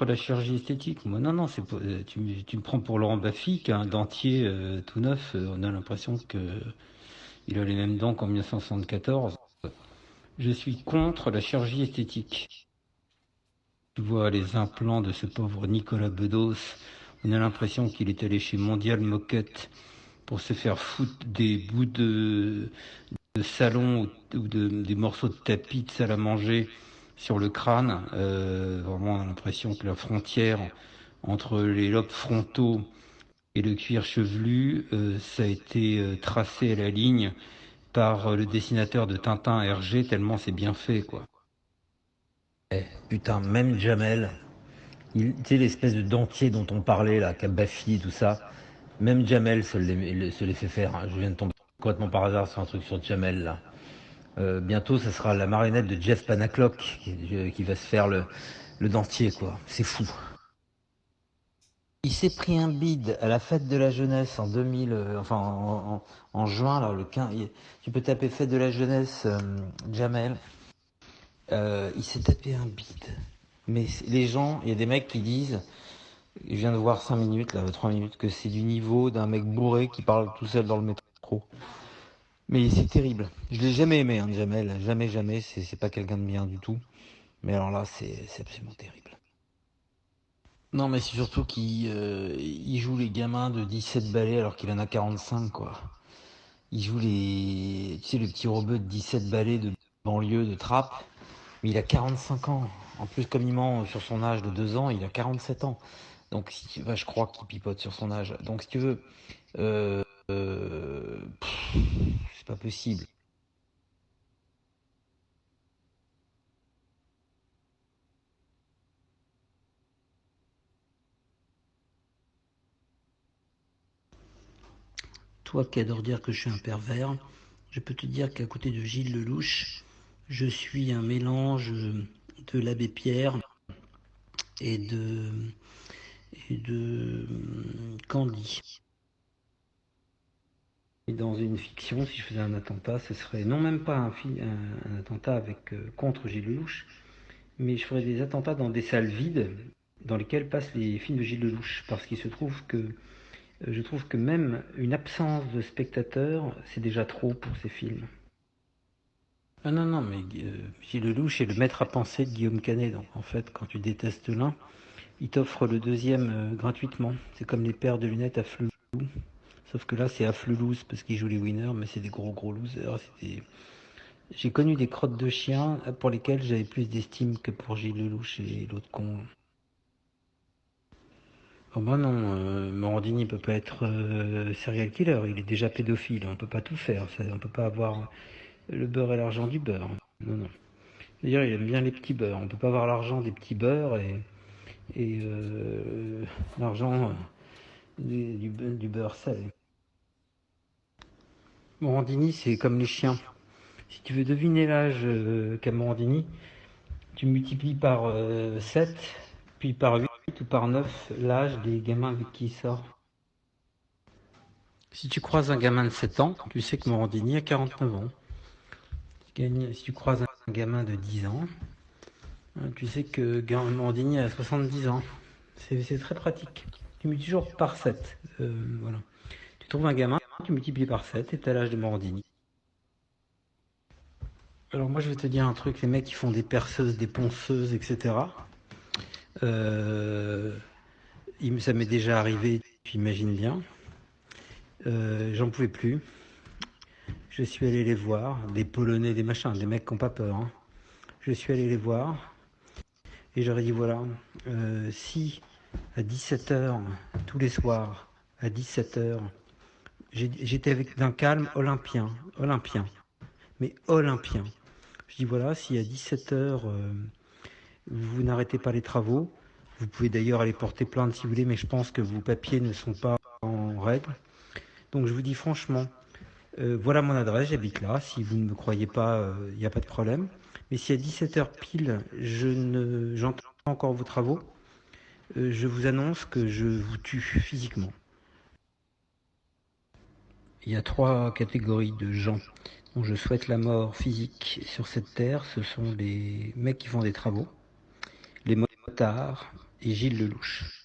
contre la chirurgie esthétique. Moi, non, non, c'est pas, tu me prends pour Laurent Baffy, qui a un dentier tout neuf. On a l'impression que il a les mêmes dents qu'en 1974. Je suis contre la chirurgie esthétique. Tu vois les implants de ce pauvre Nicolas Bedos. On a l'impression qu'il est allé chez Mondial Moquette pour se faire foutre des bouts de salon des morceaux de tapis de salle à manger sur le crâne. Vraiment, on a l'impression que la frontière entre les lobes frontaux et le cuir chevelu, ça a été tracé à la ligne par le dessinateur de Tintin Hergé, tellement c'est bien fait, quoi. Putain, même Jamel, tu sais, l'espèce de dentier dont on parlait, là, Baffy, tout ça, même Jamel se les fait faire, hein. Je viens de tomber complètement par hasard sur un truc sur Jamel, là. Bientôt, ça sera la marionnette de Jeff Panaclock qui va se faire le dentier, quoi. C'est fou. Il s'est pris un bide à la fête de la jeunesse en 2000, en juin, là, le 15. Tu peux taper fête de la jeunesse, Jamel. Il s'est tapé un bide. Mais les gens, il y a des mecs qui disent, je viens de voir 5 minutes, là, 3 minutes, que c'est du niveau d'un mec bourré qui parle tout seul dans le métro. Mais c'est terrible. Je l'ai jamais aimé, hein, Jamel. Jamais, jamais. C'est pas quelqu'un de bien du tout. Mais alors là, c'est absolument terrible. Non, mais c'est surtout qu'il joue les gamins de 17 balais alors qu'il en a 45, quoi. Il joue tu sais, le petit robot de 17 balais de banlieue, de trappe. Mais il a 45 ans. En plus, comme il ment sur son âge de 2 ans, il a 47 ans. Donc, je crois qu'il pipote sur son âge. Donc, si tu veux, euh, euh, c'est pas possible. Toi qui adore dire que je suis un pervers, je peux te dire qu'à côté de Gilles Lelouch, je suis un mélange de l'abbé Pierre et de Candy. Et dans une fiction, si je faisais un attentat, ce serait non même pas un attentat contre Gilles Lelouch, mais je ferais des attentats dans des salles vides dans lesquelles passent les films de Gilles Lelouch, parce qu'il se trouve que je trouve que même une absence de spectateurs, c'est déjà trop pour ces films. Ah non, non, mais Gilles Lelouch est le maître à penser de Guillaume Canet. Donc en fait, quand tu détestes l'un, il t'offre le deuxième gratuitement. C'est comme les paires de lunettes à Flelou. Sauf que là, c'est à Flelouz parce qu'ils jouent les winners, mais c'est des gros gros losers. J'ai connu des crottes de chiens pour lesquelles j'avais plus d'estime que pour Gilles Lelouch et l'autre con. Oh bah non, Morandini peut pas être serial killer, il est déjà pédophile, on peut pas tout faire, on peut pas avoir le beurre et l'argent du beurre. Non, non. D'ailleurs, il aime bien les petits beurres, on peut pas avoir l'argent des petits beurres et l'argent du beurre salé. Morandini, c'est comme les chiens. Si tu veux deviner l'âge qu'a Morandini, tu multiplies par 7, puis par 8 ou par 9 l'âge des gamins avec qui il sort. Si tu croises un gamin de 7 ans, tu sais que Morandini a 49 ans. Si tu croises un gamin de 10 ans, tu sais que Morandini a 70 ans. C'est très pratique. Tu multiplies toujours par 7. Voilà. Tu trouves un gamin, tu multiplies par 7 et tu as l'âge de Morandini. Alors moi je vais te dire un truc, les mecs qui font des perceuses, des ponceuses, etc. Euh, ça m'est déjà arrivé, tu imagines bien. J'en pouvais plus. Je suis allé les voir, des Polonais, des machins, des mecs qui n'ont pas peur, hein. Je suis allé les voir et j'aurais dit voilà, si à 17h, tous les soirs, à 17h, j'étais avec d'un calme olympien, mais olympien. Je dis voilà, si à 17h, vous n'arrêtez pas les travaux, vous pouvez d'ailleurs aller porter plainte si vous voulez, mais je pense que vos papiers ne sont pas en règle. Donc je vous dis franchement, voilà mon adresse, j'habite là. Si vous ne me croyez pas, il n'y a pas de problème. Mais si à 17h pile, j'entends encore vos travaux, je vous annonce que je vous tue physiquement. Il y a 3 catégories de gens dont je souhaite la mort physique sur cette terre. Ce sont les mecs qui font des travaux, les motards et Gilles Lelouch.